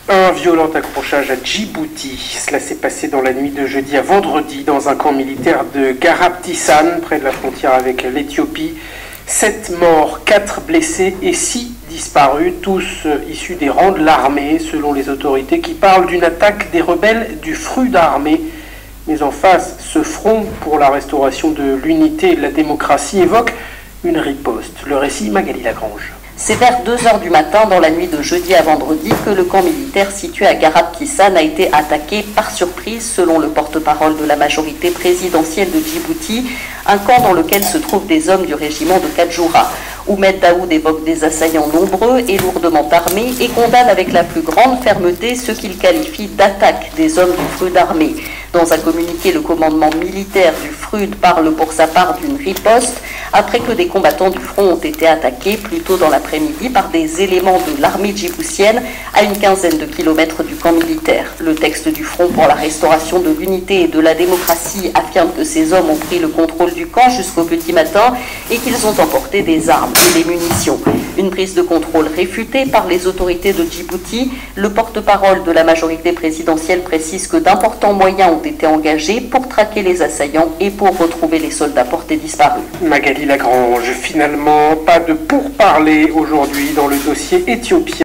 Un violent accrochage à Djibouti. Cela s'est passé dans la nuit de jeudi à vendredi dans un camp militaire de Garabtisan, près de la frontière avec l'Éthiopie. 7 morts, 4 blessés et 6 disparus, tous issus des rangs de l'armée, selon les autorités qui parlent d'une attaque des rebelles du Front d'armée. Mais en face, ce front pour la restauration de l'unité et de la démocratie évoque une riposte. Le récit, Magali Lagrange. C'est vers 2 h du matin, dans la nuit de jeudi à vendredi, que le camp militaire situé à Garabtisan a été attaqué par surprise, selon le porte-parole de la majorité présidentielle de Djibouti, un camp dans lequel se trouvent des hommes du régiment de Kadjoura. Oumed Daoud évoque des assaillants nombreux et lourdement armés et condamne avec la plus grande fermeté ce qu'il qualifie d'attaque des hommes du Front d'armée. Dans un communiqué, le commandement militaire du FRUD parle pour sa part d'une riposte après que des combattants du front ont été attaqués plus tôt dans l'après-midi par des éléments de l'armée djiboutienne à une quinzaine de kilomètres du camp militaire. Le texte du Front pour la restauration de l'unité et de la démocratie affirme que ces hommes ont pris le contrôle du camp jusqu'au petit matin et qu'ils ont emporté des armes et des munitions. Une prise de contrôle réfutée par les autorités de Djibouti. Le porte-parole de la majorité présidentielle précise que d'importants moyens ont été engagés pour traquer les assaillants et pour retrouver les soldats portés disparus. Magali Lagrange, finalement, pas de pourparlers aujourd'hui dans le dossier éthiopien.